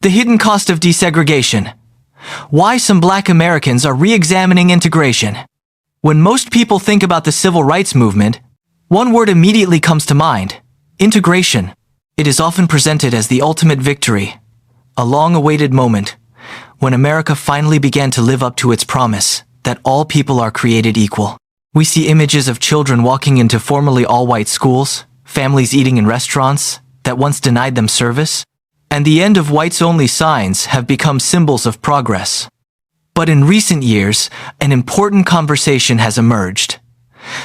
The hidden cost of desegregation. Why some Black Americans are re-examining integration. When most people think about the civil rights movement, one word immediately comes to mind: integration. It is often presented as the ultimate victory, a long-awaited moment when America finally began to live up to its promise that all people are created equal. We see images of children walking into formerly all-white schools, families eating in restaurants that once denied them service, and the end of whites-only signs have become symbols of progress. But in recent years, an important conversation has emerged.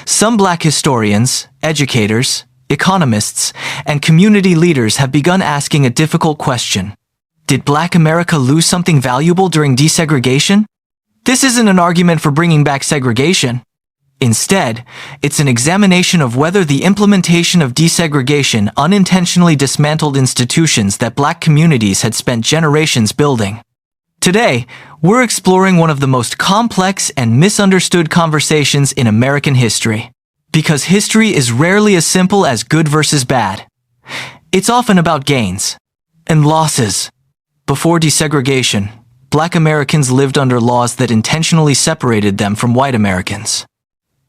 Some Black historians, educators, economists, and community leaders have begun asking a difficult question. Did Black America lose something valuable during desegregation? This isn't an argument for bringing back segregation. Instead, it's an examination of whether the implementation of desegregation unintentionally dismantled institutions that Black communities had spent generations building. Today, we're exploring one of the most complex and misunderstood conversations in American history. Because history is rarely as simple as good versus bad. It's often about gains and losses. Before desegregation, Black Americans lived under laws that intentionally separated them from white Americans.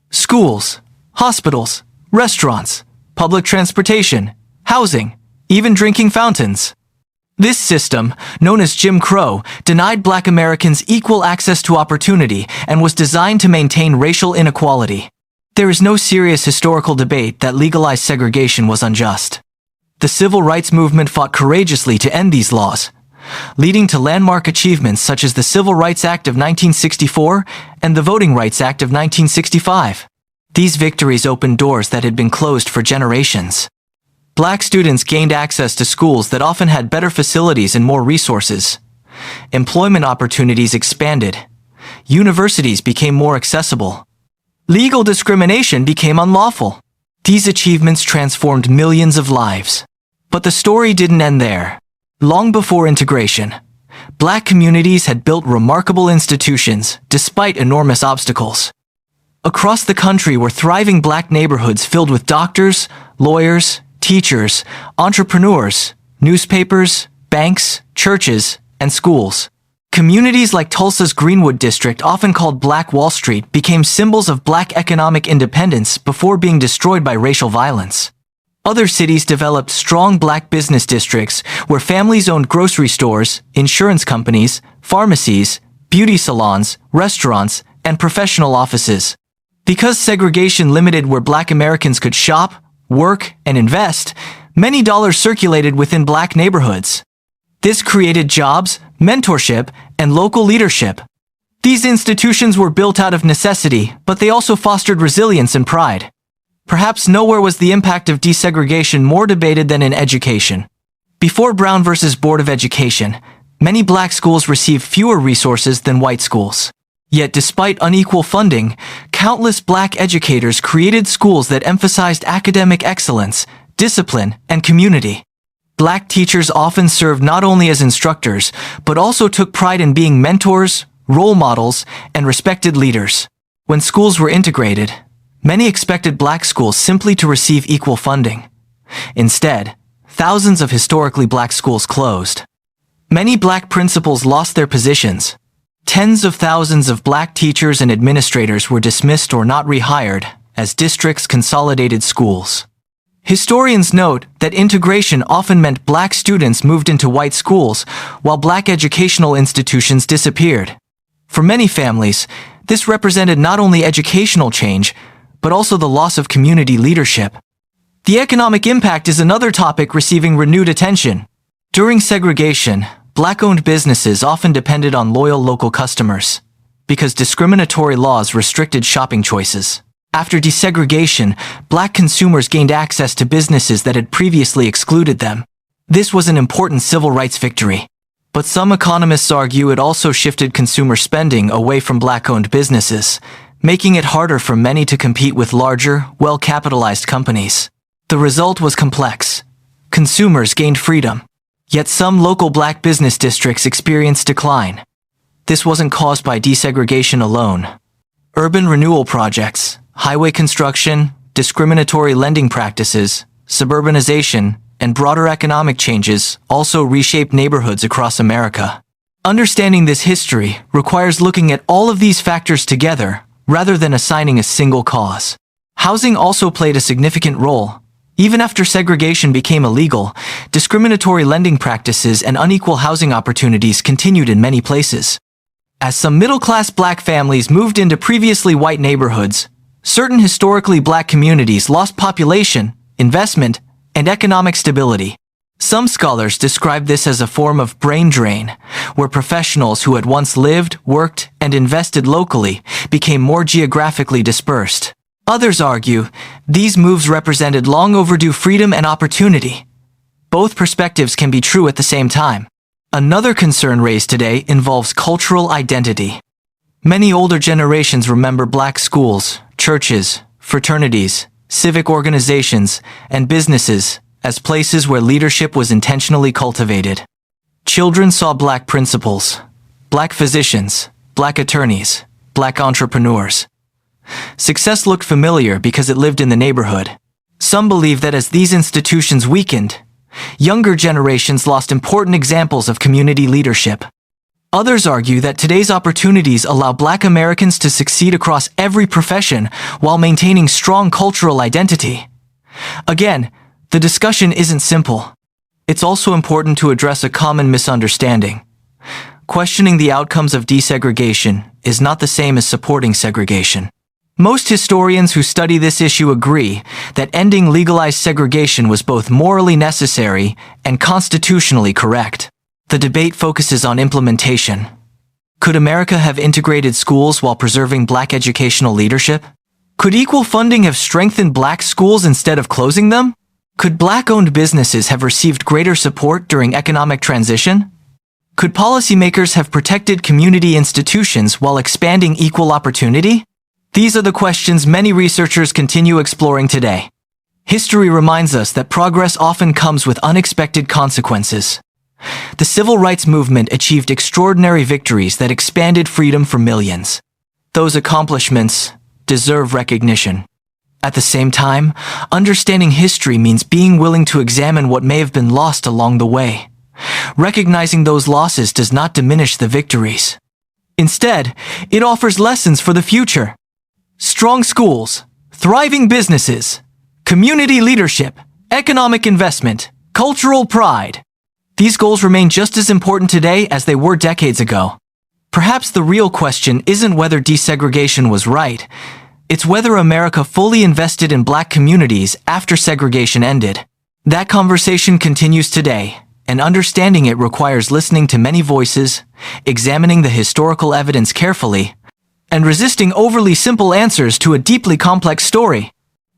Schools, hospitals, restaurants, public transportation, housing, even drinking fountains. This system, known as Jim Crow, denied Black Americans equal access to opportunity and was designed to maintain racial inequality. There is no serious historical debate that legalized segregation was unjust. The civil rights movement fought courageously to end these laws, leading to landmark achievements such as the Civil Rights Act of 1964 and the Voting Rights Act of 1965. These victories opened doors that had been closed for generations. Black students gained access to schools that often had better facilities and more resources. Employment opportunities expanded. Universities became more accessible. Legal discrimination became unlawful. These achievements transformed millions of lives. But the story didn't end there. Long before integration, Black communities had built remarkable institutions despite enormous obstacles. Across the country were thriving Black neighborhoods filled with doctors, lawyers, teachers, entrepreneurs, newspapers, banks, churches, and schools. Communities like Tulsa's Greenwood District, often called Black Wall Street, became symbols of Black economic independence before being destroyed by racial violence. Other cities developed strong Black business districts where families owned grocery stores, insurance companies, pharmacies, beauty salons, restaurants, and professional offices. Because segregation limited where Black Americans could shop, work, and invest, many dollars circulated within Black neighborhoods. This created jobs, mentorship, and local leadership. These institutions were built out of necessity, but they also fostered resilience and pride. Perhaps nowhere was the impact of desegregation more debated than in education. Before Brown versus Board of Education, many Black schools received fewer resources than white schools. Yet despite unequal funding, countless Black educators created schools that emphasized academic excellence, discipline, and community. Black teachers often served not only as instructors, but also took pride in being mentors, role models, and respected leaders. When schools were integrated, many expected Black schools simply to receive equal funding. Instead, thousands of historically Black schools closed. Many Black principals lost their positions. Tens of thousands of Black teachers and administrators were dismissed or not rehired as districts consolidated schools. Historians note that integration often meant Black students moved into white schools, while Black educational institutions disappeared. For many families, this represented not only educational change, but also the loss of community leadership. The economic impact is another topic receiving renewed attention. During segregation, Black-owned businesses often depended on loyal local customers, because discriminatory laws restricted shopping choices. After desegregation, Black consumers gained access to businesses that had previously excluded them. This was an important civil rights victory. But some economists argue it also shifted consumer spending away from Black-owned businesses, making it harder for many to compete with larger, well-capitalized companies. The result was complex. Consumers gained freedom. Yet some local Black business districts experienced decline. This wasn't caused by desegregation alone. Urban renewal projects, highway construction, discriminatory lending practices, suburbanization, and broader economic changes also reshaped neighborhoods across America. Understanding this history requires looking at all of these factors together rather than assigning a single cause. Housing also played a significant role. Even after segregation became illegal, discriminatory lending practices and unequal housing opportunities continued in many places. As some middle-class black families moved into previously white neighborhoods, certain historically black communities lost population, investment, and economic stability. Some scholars describe this as a form of brain drain, where professionals who had once lived, worked, and invested locally became more geographically dispersed. Others argue these moves represented long overdue freedom and opportunity. Both perspectives can be true at the same time. Another concern raised today involves cultural identity. Many older generations remember black schools, churches, fraternities, civic organizations, and businesses as places where leadership was intentionally cultivated. Children saw black principals, black physicians, black attorneys, black entrepreneurs. Success looked familiar because it lived in the neighborhood. Some believe that as these institutions weakened, younger generations lost important examples of community leadership. Others argue that today's opportunities allow black Americans to succeed across every profession while maintaining strong cultural identity. Again, the discussion isn't simple. It's also important to address a common misunderstanding. Questioning the outcomes of desegregation is not the same as supporting segregation. Most historians who study this issue agree that ending legalized segregation was both morally necessary and constitutionally correct. The debate focuses on implementation. Could America have integrated schools while preserving black educational leadership? Could equal funding have strengthened black schools instead of closing them? Could black-owned businesses have received greater support during economic transition? Could policymakers have protected community institutions while expanding equal opportunity? These are the questions many researchers continue exploring today. History reminds us that progress often comes with unexpected consequences. The civil rights movement achieved extraordinary victories that expanded freedom for millions. Those accomplishments deserve recognition. At the same time, understanding history means being willing to examine what may have been lost along the way. Recognizing those losses does not diminish the victories. Instead, it offers lessons for the future. Strong schools, thriving businesses, community leadership, economic investment, cultural pride. These goals remain just as important today as they were decades ago. Perhaps the real question isn't whether desegregation was right, it's whether America fully invested in black communities after segregation ended. That conversation continues today, and understanding it requires listening to many voices, examining the historical evidence carefully, and resisting overly simple answers to a deeply complex story.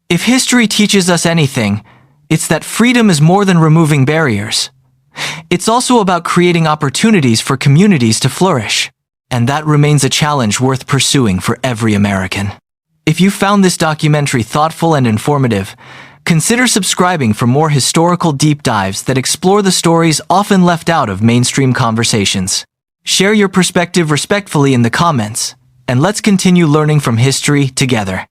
If history teaches us anything, it's that freedom is more than removing barriers. It's also about creating opportunities for communities to flourish. And that remains a challenge worth pursuing for every American. If you found this documentary thoughtful and informative, consider subscribing for more historical deep dives that explore the stories often left out of mainstream conversations. Share your perspective respectfully in the comments, and let's continue learning from history together.